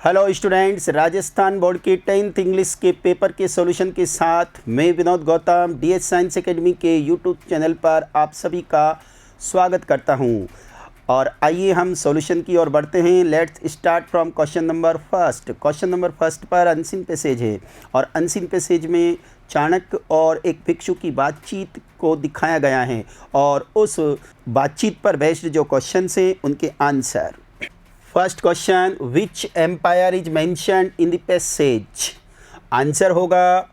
Hello students, Rajasthan board के 10th English के paper के सॉल्यूशन के साथ मैं Vinod Gautam DS science academy के यूट्यूब चैनल पर आप सभी का स्वागत करता हूं। और आइए हम सॉल्यूशन की ओर बढ़ते हैं। Let's start from question number first. Question number first पर अनसीन पैसेज है और अनसीन पैसेज में चाणक्य और एक भिक्षु की बातचीत को दिखाया गया है और उस बातचीत पर बेस्ड जो क्वेश्चन हैं उनके answer. First question, which empire is mentioned in the passage? Answer होगा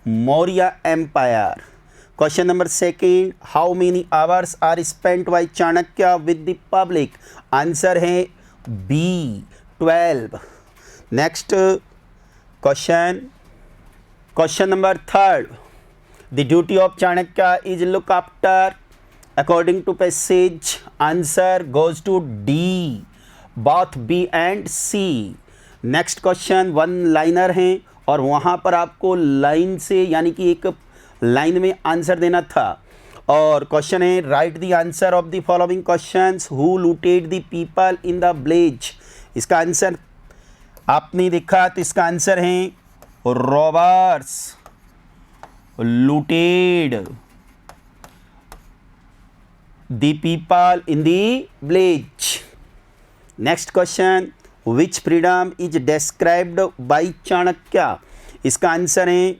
Maurya empire. Question number second, how many hours are spent by Chanakya with the public? Answer है B 12। Next question, question number third, the duty of Chanakya is look after according to passage? Answer goes to D, both B and C। Next question one liner है और वहाँ पर आपको line से यानी कि एक लाइन में आंसर देना था। और क्वेश्चन है, write the answer of the following questions, who looted the people in the village? इसका आंसर आपने देखा तो इसका आंसर है robbers looted the people in the village. Next question, which freedom is described by Chanakya? इसका answer है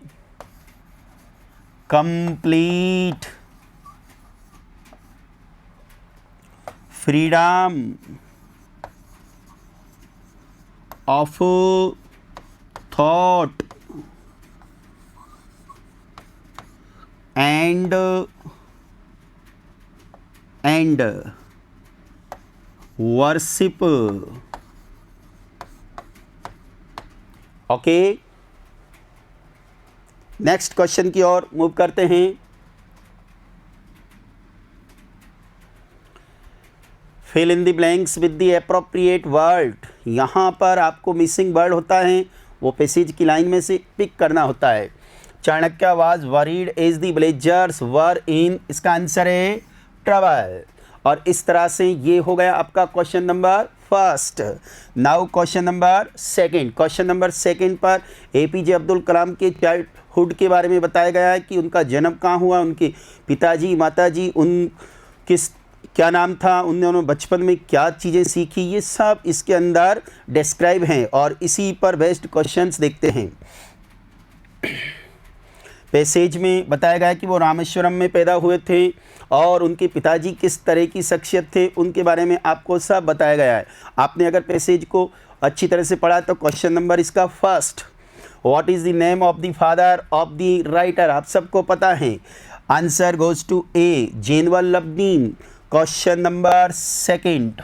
complete freedom of thought and worship. Okay, next question की ओर मूव करते हैं। Fill in the blanks with the appropriate word. यहाँ पर आपको missing word होता है, वो पैसेज की लाइन में से पिक करना होता है। Chanakya was worried as the villagers were in, इसका आंसर है ट्रबल। और इस तरह से ये हो गया आपका question number first. Now question number second. Question number second पर एपीजे अब्दुल कलाम के चाइल्डहुड के बारे में बताया गया है कि उनका जन्म कहाँ हुआ, उनके पिताजी माताजी उन क्या नाम था, उन्होंने बचपन में क्या चीज़ें सीखी, ये सब इसके अंदर डिस्क्राइब हैं और इसी पर बेस्ड क्वेश्चंस देखते हैं। पैसेज में बताया गया कि वो रामेश्वरम में पैदा हुए थे और उनके पिताजी किस तरह की शख्सियत थे उनके बारे में आपको सब बताया गया है। आपने अगर पैसेज को अच्छी तरह से पढ़ा तो क्वेश्चन नंबर इसका first, what is the name of the father of the writer? आप सबको पता है, आंसर गोज टू ए, जेनवल्लभदीन। Question number second,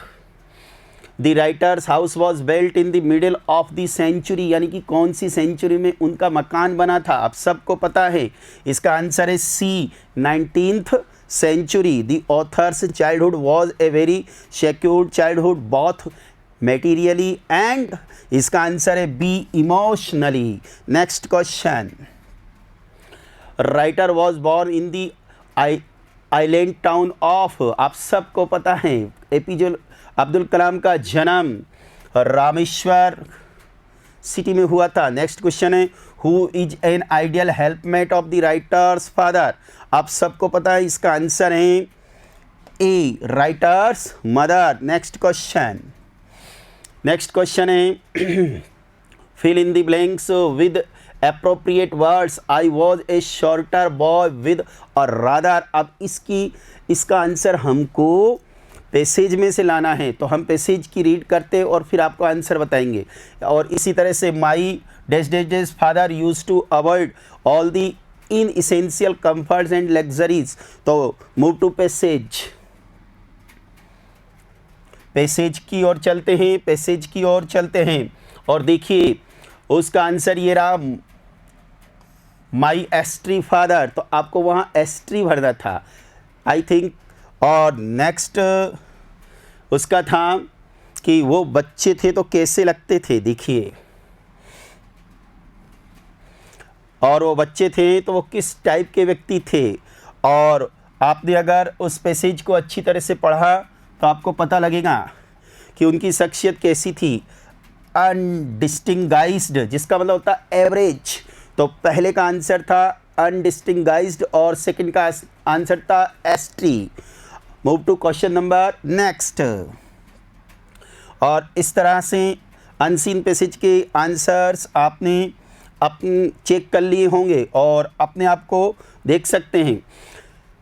the writer's house was built in the middle of the century, यानी कि कौन सी century में उनका मकान बना था? आप सबको पता है, इसका आंसर है C, 19th century. The author's childhood was a very secured childhood both materially and, इसका आंसर है B, emotionally. Next question, writer was born in the island town of, आप सबको पता है एपीजे अब्दुल कलाम का जन्म रामेश्वर सिटी में हुआ था। नेक्स्ट क्वेश्चन है, who is an ideal helpmate of the writer's father? आप सबको पता है, इसका आंसर है A, writer's mother. Next question है, fill in the blanks with appropriate words, I was a shorter boy with और रादर। अब इसका आंसर हमको पैसेज में से लाना है, तो हम पैसेज की रीड करते और फिर आपको आंसर बताएंगे। और इसी तरह से my dash dash dash father use to avoid all the inessential comforts and luxuries. तो मूव टू पैसेज, पैसेज की ओर चलते हैं और देखिए उसका आंसर ये रहा, माई एस्ट्री फादर। तो आपको वहाँ एस्ट्री भरना था आई थिंक। और नेक्स्ट उसका था कि वो बच्चे थे तो कैसे लगते थे, देखिए, और वो बच्चे थे तो वो किस टाइप के व्यक्ति थे। और आपने अगर उस पैसेज को अच्छी तरह से पढ़ा तो आपको पता लगेगा कि उनकी शख्सियत कैसी थी। अनडिस्टिंगाइज्ड, जिसका मतलब होता है एवरेज। तो पहले का आंसर था अनडिस्टिंगाइज्ड और सेकंड का आंसर था एस्ट्री। Move to question number next. और इस तरह से अनसीन पैसेज के आंसर्स आपने अपने चेक कर लिए होंगे और अपने आप को देख सकते हैं।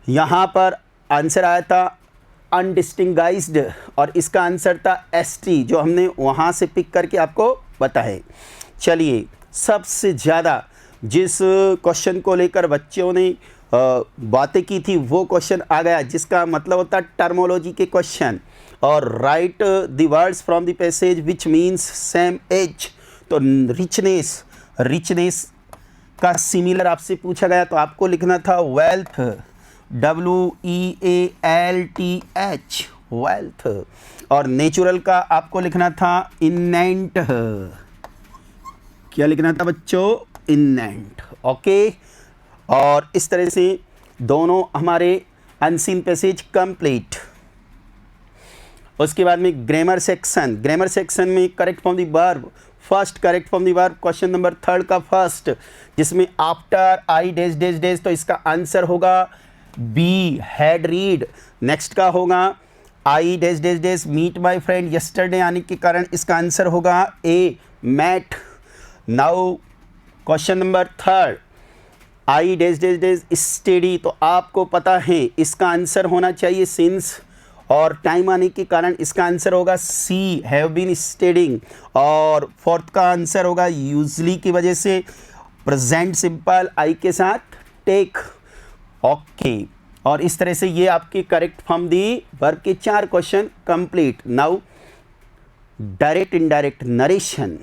यहाँ पर आंसर आया था अनडिस्टिंगाइज्ड और इसका आंसर था एसटी, जो हमने वहाँ से पिक करके आपको बताए। चलिए, सबसे ज़्यादा जिस क्वेश्चन को लेकर बच्चों ने बातें की थी वो क्वेश्चन आ गया, जिसका मतलब होता है टर्मोलॉजी के क्वेश्चन। और write the words from the passage which means same as. तो रिचनेस का सिमिलर आपसे पूछा गया, तो आपको लिखना था वेल्थ, WEALTH, वेल्थ। और नेचुरल का आपको लिखना था इनेंट। क्या लिखना था बच्चों? इनेंट। ओके। और इस तरह से दोनों हमारे अनसीन पैसेज कंप्लीट। उसके बाद में ग्रामर सेक्शन में correct from the verb, first correct from the verb question number 3 का फर्स्ट, जिसमें after I dash dash dash, तो इसका आंसर होगा बी, हैड रीड। नेक्स्ट का होगा I dash dash dash meet my friend yesterday आने के कारण इसका आंसर होगा A, met. Now question number 3, I dash dash dash study, तो आपको पता है इसका आंसर होना चाहिए सिंस, और टाइम आने के कारण इसका आंसर होगा सी, हैव बीन स्टडिंग। और फोर्थ का आंसर होगा यूजली की वजह से प्रेजेंट सिंपल आई के साथ टेक। ओके। और इस तरह से ये आपके करेक्ट फ्रॉम दी वर्ब के 4 question complete. Now direct indirect narration.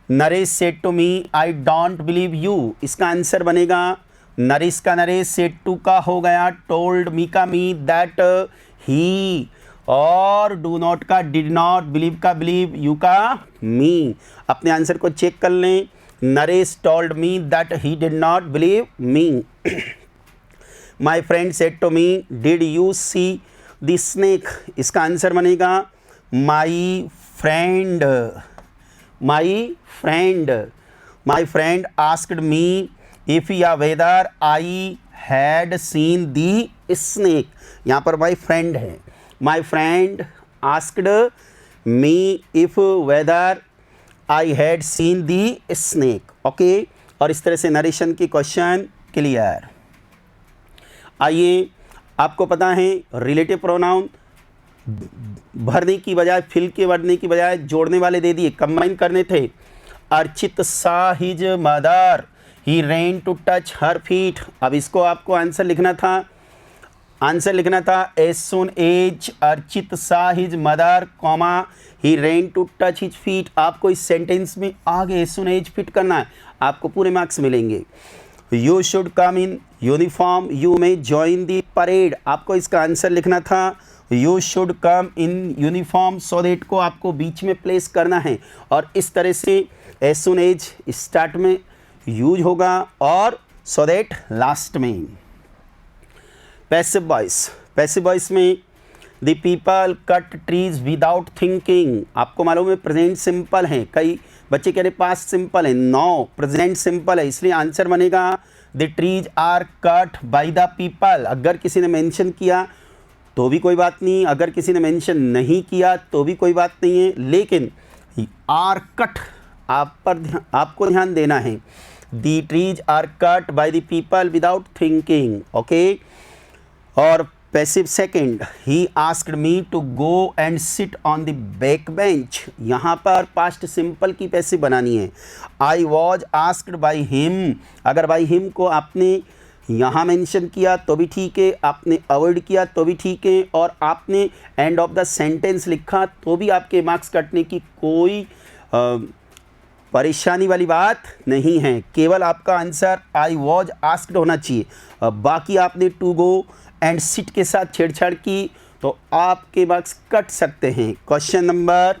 Naresh said to me I don't believe you, इसका आंसर बनेगा नरेश का नरेश, सेड टू का हो गया टोल्ड, मी का मी, दैट ही, और डू नॉट का डिड नॉट, बिलीव का बिलीव, यू का मी। अपने आंसर को चेक कर लें। Naresh told me that he did not believe me. My friend said to me did you see the snake, इसका आंसर बनेगा my friend. My friend asked me if या whether I had seen the snake, यहाँ पर my friend है। My friend asked me if whether I had seen the snake. Okay. और इस तरह से नरेशन के क्वेश्चन क्लियर। आइए, आपको पता है रिलेटिव प्रोनाउन भरने की बजाय, फिल के भरने की बजाय जोड़ने वाले दे दिए, कंबाइन करने थे। Archit saw his mother, he ran to touch her feet. अब इसको आपको आंसर लिखना था as soon as Archit saw his mother comma he ran to touch his feet. आपको इस सेंटेंस में आगे एज सुन एज फिट करना है, आपको पूरे मार्क्स मिलेंगे। You should come in uniform, you may join the parade, आपको इसका आंसर लिखना था you should come in uniform, so that को आपको बीच में प्लेस करना है। और इस तरह से एज सुन एज स्टार्ट में यूज होगा और सो दैट लास्ट में। पैसिव वॉइस में the people cut trees without thinking, आपको मालूम है प्रेजेंट सिंपल है, कई बच्चे कह रहे पास्ट सिंपल है, नो प्रेजेंट सिंपल है, इसलिए आंसर बनेगा the trees are cut by the people. अगर किसी ने मेंशन किया तो भी कोई बात नहीं, अगर किसी ने मेंशन नहीं किया तो भी कोई बात नहीं है, लेकिन आर कट आपको ध्यान देना है। The trees are cut by the people without thinking. Okay. और passive second, he asked me to go and sit on the back bench, यहाँ पर पास्ट सिंपल की पैसिव बनानी है। I was asked by him, अगर by him को आपने यहाँ मेंशन किया तो भी ठीक है, आपने अवॉइड किया तो भी ठीक है, और आपने एंड ऑफ द सेंटेंस लिखा तो भी आपके मार्क्स कटने की कोई परेशानी वाली बात नहीं है। केवल आपका आंसर आई वॉज आस्क्ड होना चाहिए। बाकी आपने टू गो एंड सिट के साथ छेड़छाड़ की तो आपके मार्क्स कट सकते हैं। क्वेश्चन नंबर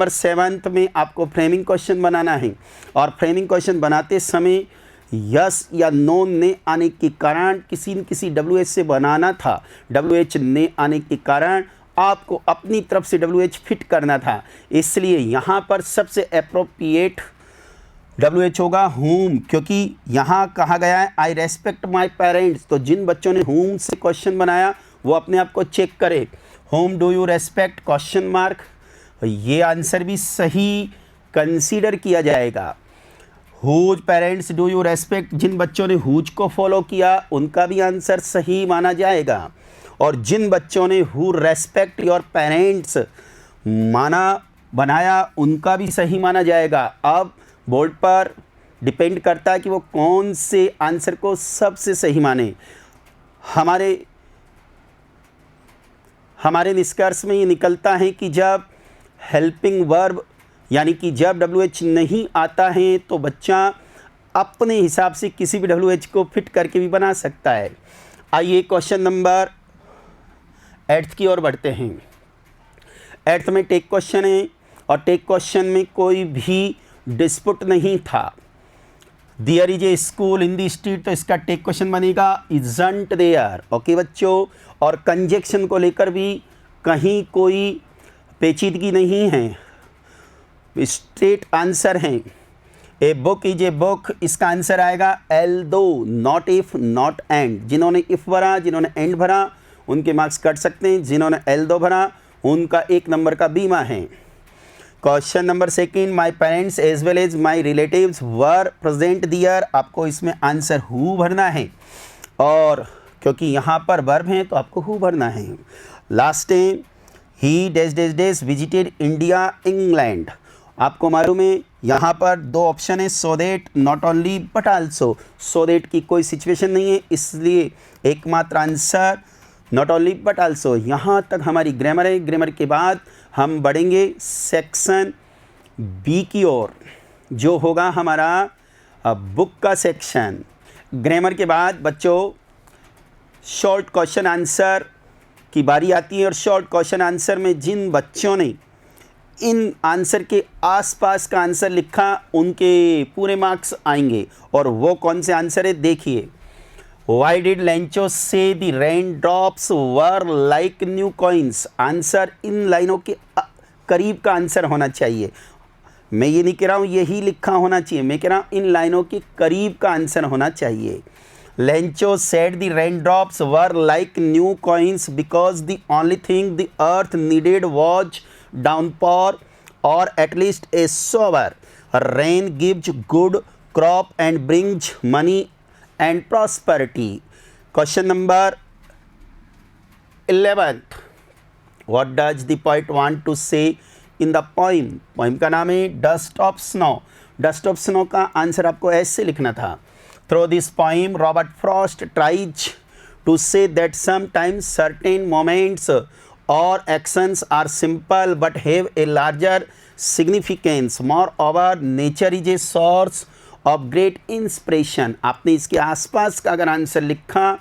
7 में आपको फ्रेमिंग क्वेश्चन बनाना है, और फ्रेमिंग क्वेश्चन बनाते समय यस या नो ने आने के कारण किसी न किसी WH से बनाना था, WH ने आने के कारण आपको अपनी तरफ से WH फिट करना था, इसलिए यहाँ पर सबसे अप्रोप्रिएट WH होगा whom, क्योंकि यहाँ कहा गया है आई रेस्पेक्ट माई पेरेंट्स। तो जिन बच्चों ने whom से क्वेश्चन बनाया वो अपने आप को चेक करे। whom do you respect question mark, ये आंसर भी सही कंसीडर किया जाएगा। Whose parents do you respect, जिन बच्चों ने हुज को फॉलो किया उनका भी आंसर सही माना जाएगा। और जिन बच्चों ने हु रेस्पेक्ट योर पेरेंट्स बनाया उनका भी सही माना जाएगा। अब बोर्ड पर डिपेंड करता है कि वो कौन से आंसर को सबसे सही माने। हमारे निष्कर्ष में ये निकलता है कि जब हेल्पिंग वर्ब यानी कि जब WH नहीं आता है तो बच्चा अपने हिसाब से किसी भी WH को फिट करके भी बना सकता है। आइए क्वेश्चन नंबर 8 की ओर बढ़ते हैं। 8 में टेक क्वेश्चन है और टेक क्वेश्चन में कोई भी डिस्प्यूट नहीं था। There is a school in the street, तो इसका टेक क्वेश्चन बनेगा इजंट देयर। ओके बच्चों, और कंजक्शन को लेकर भी कहीं कोई पेचीदगी नहीं है, स्ट्रेट आंसर हैं। A book is a book, इसका आंसर आएगा एल दो, नॉट इफ नॉट एंड। जिन्होंने इफ भरा, जिन्होंने एंड भरा उनके मार्क्स कट सकते हैं, जिन्होंने एल दो भरा उनका 1 नंबर का बीमा है। Question number 2, my parents as well as my relatives were present there, आपको इसमें आंसर हु भरना है और क्योंकि यहाँ पर वर्ब हैं तो आपको हु भरना है। लास्ट है ही dash dash dash visited India England, आपको मालूम है यहाँ पर 2 ऑप्शन है, so that, not only but also. So that की कोई सिचुएशन नहीं है, इसलिए एकमात्र answer not only but also. यहाँ तक हमारी ग्रामर है। ग्रामर के बाद हम बढ़ेंगे सेक्शन बी की ओर, जो होगा हमारा बुक का सेक्शन। ग्रामर के बाद बच्चों शॉर्ट क्वेश्चन आंसर की बारी आती है और शॉर्ट क्वेश्चन आंसर में जिन बच्चों ने इन आंसर के आसपास का आंसर लिखा उनके पूरे मार्क्स आएंगे। और वो कौन से आंसर है देखिए। वाई डिड लेंचो से the rain drops were like new coins, answer in लाइनों के करीब का आंसर होना चाहिए। मैं ये नहीं कह रहा हूँ यही लिखा होना चाहिए, मैं कह रहा हूँ इन लाइनों के करीब का आंसर होना चाहिए। Lencho said the rain drops were like new coins because the only thing the earth needed was downpour or at least a shower. Rain gives good crop and brings money and prosperity. Question number 11. What does the poet want to say in the poem? Poem का नाम है Dust of Snow. Dust of Snow का answer आपको ऐसे लिखना था। Through this poem, Robert Frost tries to say that sometimes certain moments or actions are simple but have a larger significance. Moreover, nature is a source of great inspiration. आपने इसके आसपास का अगर आंसर लिखा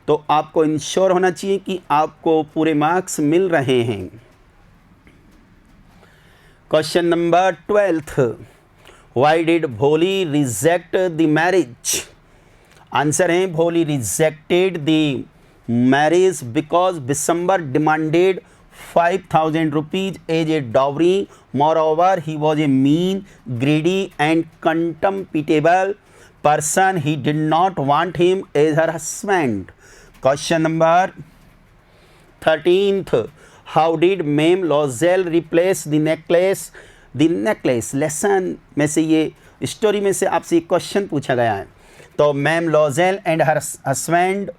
तो आपको इंश्योर होना चाहिए कि आपको पूरे मार्क्स मिल रहे हैं। क्वेश्चन नंबर 12, Why did भोली रिजेक्ट द मैरिज? आंसर है भोली rejected the marriage because December demanded 5,000 rupees as a dowry. Moreover, he was a mean, greedy and contemptible person. He did not want him as her husband. Question number 13th. How did Mame Lozel replace the necklace? The necklace lesson में से ये story में से आपसे एक question पूछा गया है। तो ma'am Loisel and her husband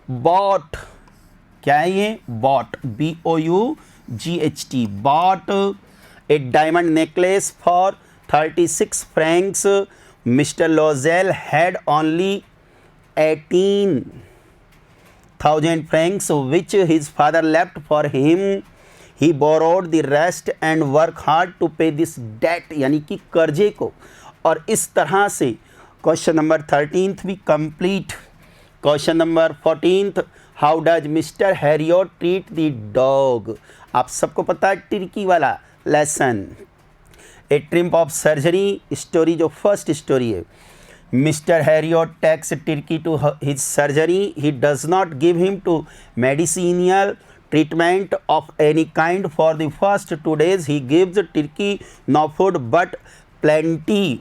bought, क्या है ये? Bought, BOUGHT, bought a diamond necklace for 36 francs. Mister Loisel had only 18,000 francs which his father left for him. He borrowed the rest and worked hard to pay this debt, यानी कि कर्जे को। और इस तरह से क्वेश्चन नंबर 13th भी complete. Question number 14th, how does mister Herriot treat the dog? आप सबको पता है टिर्की वाला lesson. A triumph of surgery story जो फर्स्ट स्टोरी है। Mister Herriot takes Tricki to his surgery. He does not give him to medicinal treatment of any kind for the first 2 days. He gives turkey no food but plenty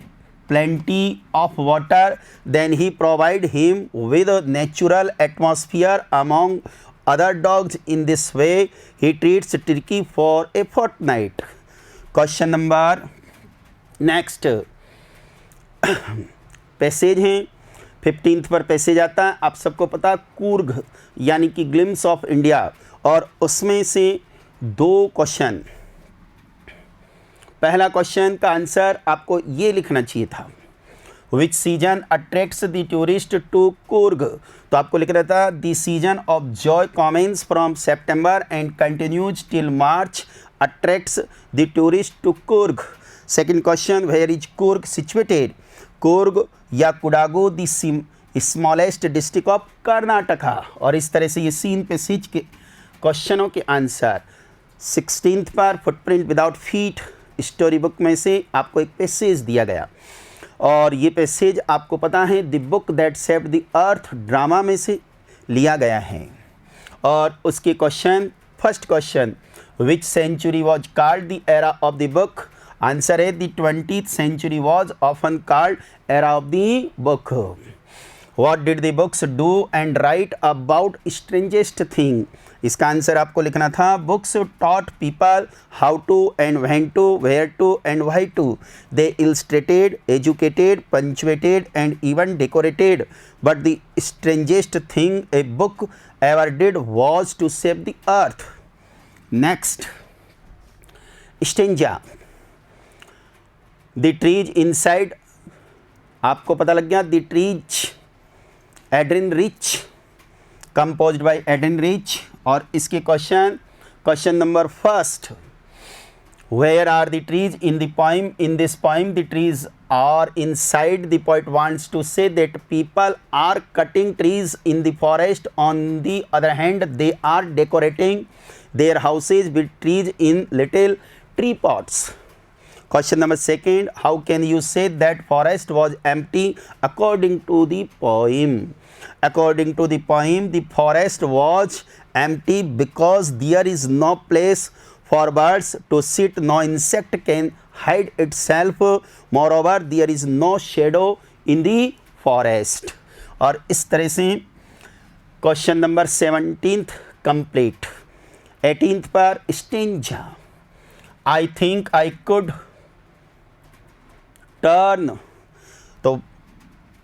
of water. Then he provide him with a natural atmosphere among other dogs. In this way he treats turkey for a fortnight. Question number next passage हैं 15th पर passage आता है। आप सबको पता कूर्ग यानी कि glimpse of India, और उसमें से 2 क्वेश्चन। पहला क्वेश्चन का आंसर आपको ये लिखना चाहिए था, which season attracts the tourist to Coorg. तो आपको लिख रहा था the season of joy commences from September and continues till March attracts the tourist to Coorg. Second question, where is Coorg situated. Coorg या Kodagu the smallest district of Karnataka. और इस तरह से ये सीन पैसेज के क्वेश्चनों के आंसर 16th पर footprint without feet story book में से आपको एक पैसेज दिया गया, और ये पैसेज आपको पता है the book that saved the earth drama में से लिया गया है। और उसके question, first question, which century was called the era of the book. Answer है the 20th century was often called era of the book. What did the books do and write about strangest thing? इसका answer आपको लिखना था books taught people how to and when to, where to and why to. They illustrated, educated, punctuated and even decorated. But the strangest thing a book ever did was to save the earth. Next, stanza. The trees inside, आपको पता लग गया the trees Adrienne Rich, composed by Adrienne Rich. और इसके question number first, where are the trees in the poem. In this poem the trees are inside. The poet wants to say that people are cutting trees in the forest, on the other hand they are decorating their houses with trees in little tree pots. Question number second, how can you say that forest was empty according to the poem? According to the poem, the forest was empty because there is no place for birds to sit, no insect can hide itself. Moreover, there is no shadow in the forest. और इस तरह से question number 17th complete. 18th पर stanza, I think I could turn. तो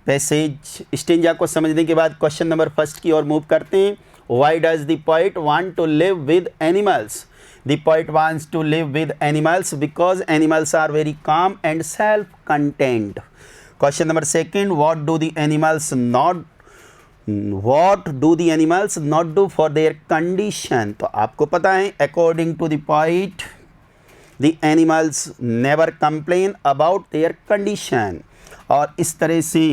passage stanza को समझने के बाद क्वेश्चन नंबर फर्स्ट की ओर मूव करते हैं। Why does the poet want to live with animals. The poet wants to live with animals because animals are very calm and self content. Question number second, what do the animals not do for their condition. तो आपको पता है according to the poet The animals never complain about their condition. और इस तरह से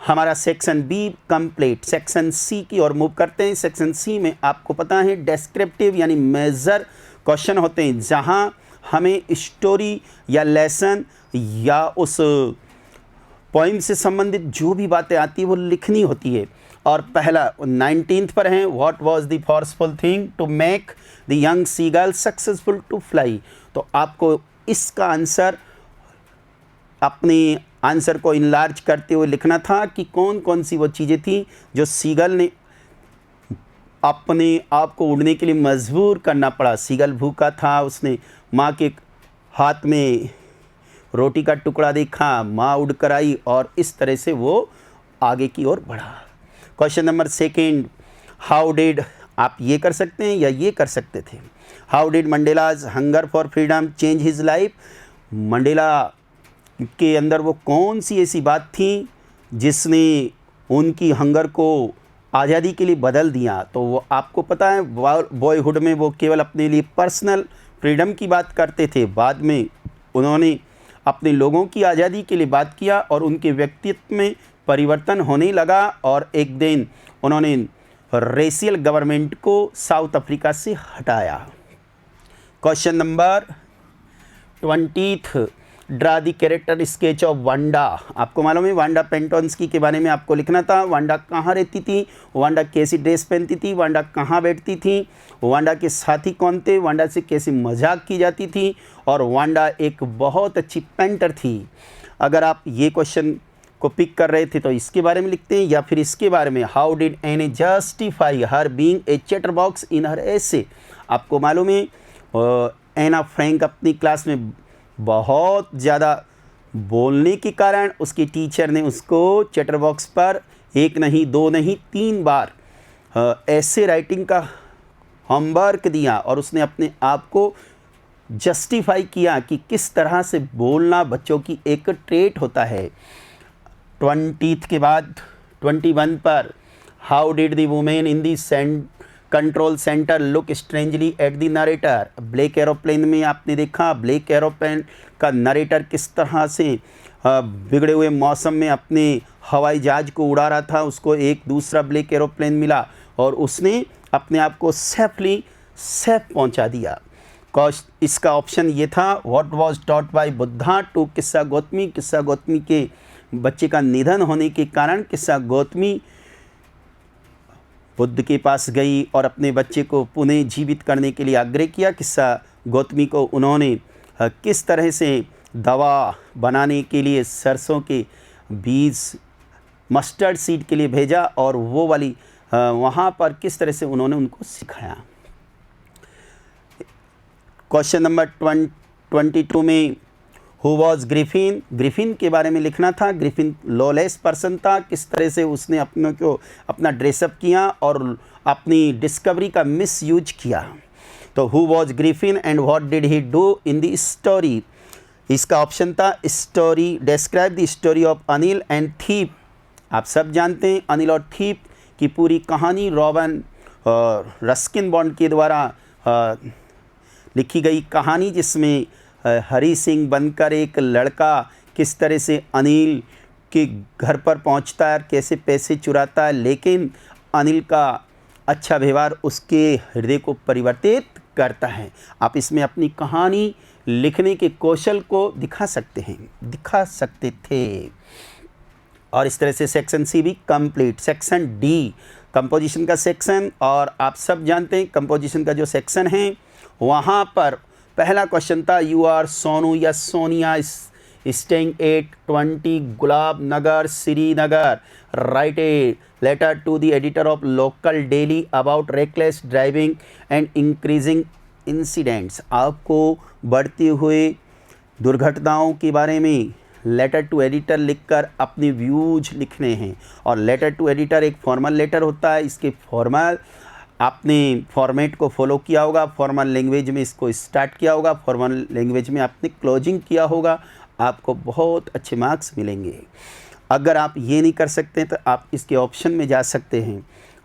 हमारा section B complete. Section C की ओर मूव करते हैं। सेक्शन सी में आपको पता है डेस्क्रिप्टिव यानी मेजर क्वेश्चन होते हैं, जहां हमें स्टोरी या लेसन या उस पोइम से संबंधित जो भी बातें आती है वो लिखनी होती है। और पहला 19th पर है, what was the forceful thing to make the young seagull successful to fly. तो आपको इसका आंसर अपने आंसर को इनलार्ज करते हुए लिखना था कि कौन कौन सी वो चीज़ें थी जो सीगल ने अपने आप को उड़ने के लिए मजबूर करना पड़ा। सीगल भूखा था, उसने माँ के हाथ में रोटी का टुकड़ा देखा, माँ उड़ कर आई और इस तरह से वो आगे की ओर बढ़ा। Question number second, how did, आप ये कर सकते हैं या ये कर सकते थे। How did Mandela's hunger for freedom change his life. Mandela के अंदर वो कौन सी ऐसी बात थी जिसने उनकी हंगर को आज़ादी के लिए बदल दिया। तो वो आपको पता है बॉयहुड में वो केवल अपने लिए पर्सनल फ्रीडम की बात करते थे। बाद में उन्होंने अपने लोगों की आज़ादी के लिए बात किया और उनके व्यक्तित्व में परिवर्तन होने लगा और एक दिन उन्होंने रेशियल गवर्नमेंट को साउथ अफ्रीका से हटाया। Question number 20th, draw the character sketch of Wanda. आपको मालूम है वांडा पेंटोन्स्की के बारे में आपको लिखना था। वांडा कहाँ रहती थी, वांडा कैसी ड्रेस पहनती थी, वांडा कहाँ बैठती थी, वांडा के साथी कौन थे, वांडा से कैसे मजाक की जाती थी, और वांडा एक बहुत अच्छी पेंटर थी। अगर आप ये क्वेश्चन को पिक कर रहे थे तो इसके बारे में लिखते हैं, या फिर इसके बारे में how did Annie justify her being a chatterbox in her essay. आपको मालूम है एना फ्रैंक अपनी क्लास में बहुत ज़्यादा बोलने के कारण उसकी टीचर ने उसको चैटरबॉक्स पर 1 नहीं 2 नहीं 3 बार ऐसे राइटिंग का होमवर्क दिया, और उसने अपने आप को जस्टिफाई किया कि किस तरह से बोलना बच्चों की एक ट्रेट होता है। 20 के बाद 21 पर how did the women in the control centre look strangely at the narrator. Black aeroplane में आपने देखा ब्लैक एरोप्लेन का नरेटर किस तरह से बिगड़े हुए मौसम में अपने हवाई जहाज को उड़ा रहा था। उसको एक दूसरा ब्लैक एरोप्लेन मिला और उसने अपने आप को सेफ पहुंचा दिया। इसका ऑप्शन ये था what was taught by Buddha to Kisa Gautami. किस्सा गौतमी के बच्चे का निधन होने के कारण किस्सा गौतमी बुद्ध के पास गई और अपने बच्चे को पुनः जीवित करने के लिए आग्रह किया। किस्सा गौतमी को उन्होंने किस तरह से दवा बनाने के लिए सरसों के बीज मस्टर्ड सीड के लिए भेजा, और वो वाली वहाँ पर किस तरह से उन्होंने उनको सिखाया। क्वेश्चन नंबर 22 में हु वॉज ग्रिफिन। ग्रिफिन के बारे में लिखना था। ग्रिफिन लॉलेस पर्सन था, किस तरह से उसने अपने को अपना ड्रेसअप किया और अपनी डिस्कवरी का मिस यूज किया। तो who was Griffin and what did he do in the story. इसका ऑप्शन था story describe the story of Anil and thief. आप सब जानते हैं अनिल और थीप की पूरी कहानी रॉबिन रस्किन बॉन्ड के द्वारा लिखी गई कहानी, जिसमें हरी सिंह बनकर एक लड़का किस तरह से अनिल के घर पर पहुंचता है, कैसे पैसे चुराता है, लेकिन अनिल का अच्छा व्यवहार उसके हृदय को परिवर्तित करता है। आप इसमें अपनी कहानी लिखने के कौशल को दिखा सकते थे। और इस तरह से सेक्शन सी भी कंप्लीट। सेक्शन डी कंपोजिशन का सेक्शन, और आप सब जानते हैं कंपोजिशन का जो सेक्शन है वहाँ पर पहला क्वेश्चन था यू आर सोनू या Sonia staying at 20 Gulab Nagar Srinagar, write a letter to the editor of local daily about reckless driving and increasing incidents. आपको बढ़ते हुए दुर्घटनाओं के बारे में लेटर टू एडिटर लिखकर अपने व्यूज लिखने हैं। और लेटर टू एडिटर एक फॉर्मल लेटर होता है। इसके फॉर्मल आपने फॉर्मेट को फॉलो किया होगा, फॉर्मल लैंग्वेज में इसको स्टार्ट किया होगा, फॉर्मल लैंग्वेज में आपने क्लोजिंग किया होगा, आपको बहुत अच्छे मार्क्स मिलेंगे। अगर आप ये नहीं कर सकते तो आप इसके ऑप्शन में जा सकते हैं,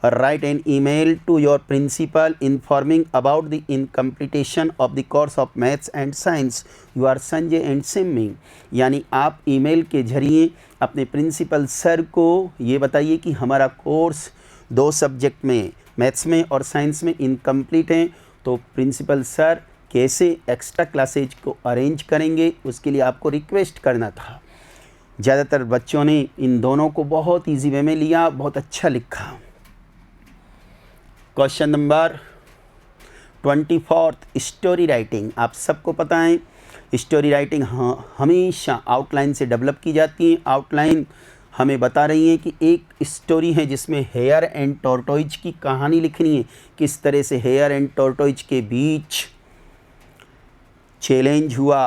write an email to your principal informing about the incompletion of the course of maths and science you are Sanjay and सिमिंग। यानी आप ईमेल के जरिए अपने प्रिंसिपल सर को ये बताइए कि हमारा कोर्स 2 सब्जेक्ट में मैथ्स में और साइंस में इनकम्प्लीट हैं, तो प्रिंसिपल सर कैसे एक्स्ट्रा क्लासेज को अरेंज करेंगे उसके लिए आपको रिक्वेस्ट करना था। ज़्यादातर बच्चों ने इन दोनों को बहुत इजी वे में लिया, बहुत अच्छा लिखा। Question number 24 story writing. आप सबको पता है स्टोरी राइटिंग हमेशा आउटलाइन से डेवलप की जाती है। आउटलाइन हमें बता रही है कि एक स्टोरी है जिसमें हेयर एंड टॉर्टोइज की कहानी लिखनी है, किस तरह से हेयर एंड टॉर्टोइज के बीच चैलेंज हुआ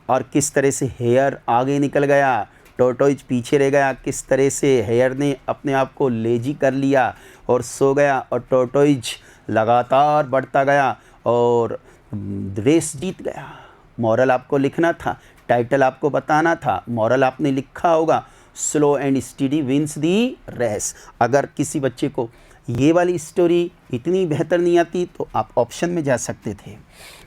और किस तरह से हेयर आगे निकल गया, टॉर्टोइज पीछे रह गया, किस तरह से हेयर ने अपने आप को लेजी कर लिया और सो गया और टॉर्टोइज लगातार बढ़ता गया और रेस जीत गया। मॉरल आपको लिखना था, टाइटल आपको बताना था, मॉरल आपने लिखा होगा slow and steady wins the race. अगर किसी बच्चे को ये वाली स्टोरी इतनी बेहतर नहीं आती तो आप ऑप्शन में जा सकते थे,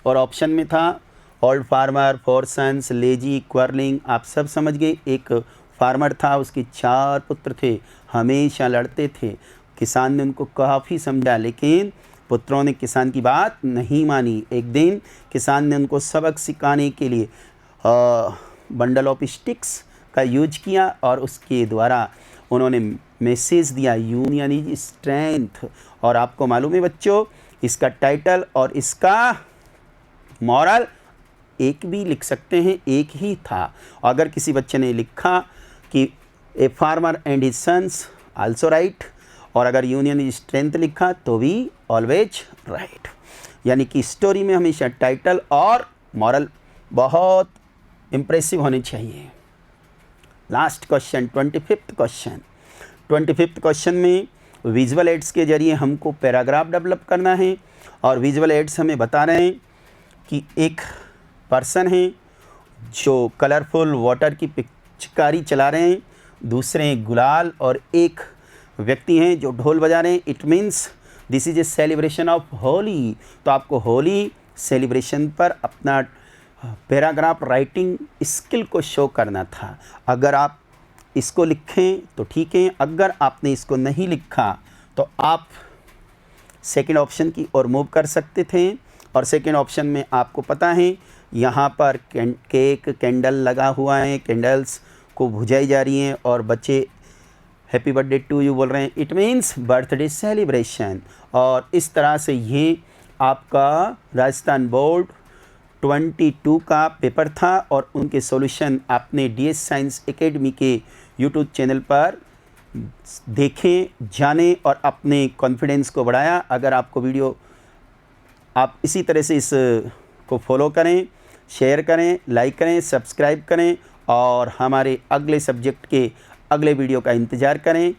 और ऑप्शन में था ओल्ड फार्मर, 4 सन्स, लेजी, क्वर्लिंग। आप सब समझ गए। एक फार्मर था, उसके 4 पुत्र थे, हमेशा लड़ते थे। किसान ने उनको काफ़ी समझा लेकिन पुत्रों ने किसान की बात नहीं मानी। एक दिन किसान ने उनको सबक सिखाने के लिए बंडल ऑफ स्टिक्स का यूज किया और उसके द्वारा उन्होंने मैसेज दिया यूनियन इज स्ट्रेंथ। और आपको मालूम है बच्चों, इसका टाइटल और इसका मॉरल एक भी लिख सकते हैं, एक ही था। अगर किसी बच्चे ने लिखा कि a farmer and his sons also write, और अगर यूनियन इज स्ट्रेंथ लिखा तो भी ऑलवेज राइट। यानी कि स्टोरी में हमेशा टाइटल और मॉरल बहुत इम्प्रेसिव होने चाहिए। Last question 25th question. 25th question में विजुअल एड्स के जरिए हमको पैराग्राफ डेवलप करना है। और विजुअल एड्स हमें बता रहे हैं कि एक पर्सन है जो कलरफुल वाटर की पिचकारी चला रहे हैं, दूसरे गुलाल, और एक व्यक्ति हैं जो ढोल बजा रहे हैं। It means this is a celebration of Holi. तो आपको होली सेलिब्रेशन पर अपना पैराग्राफ राइटिंग स्किल को शो करना था। अगर आप इसको लिखें तो ठीक है, अगर आपने इसको नहीं लिखा तो आप सेकंड ऑप्शन की ओर मूव कर सकते थे। और सेकंड ऑप्शन में आपको पता है यहाँ पर केक कैंडल लगा हुआ है, कैंडल्स को बुझाई जा रही हैं और बच्चे हैप्पी बर्थडे टू यू बोल रहे हैं। It means birthday celebration. और इस तरह से ये आपका राजस्थान बोर्ड 22 का पेपर था और उनके सॉल्यूशन आपने DS साइंस एकेडमी के यूट्यूब चैनल पर देखें, जाने और अपने कॉन्फिडेंस को बढ़ाया। अगर आपको वीडियो आप इसी तरह से इस को फॉलो करें, शेयर करें, लाइक करें, सब्सक्राइब करें और हमारे अगले सब्जेक्ट के अगले वीडियो का इंतज़ार करें।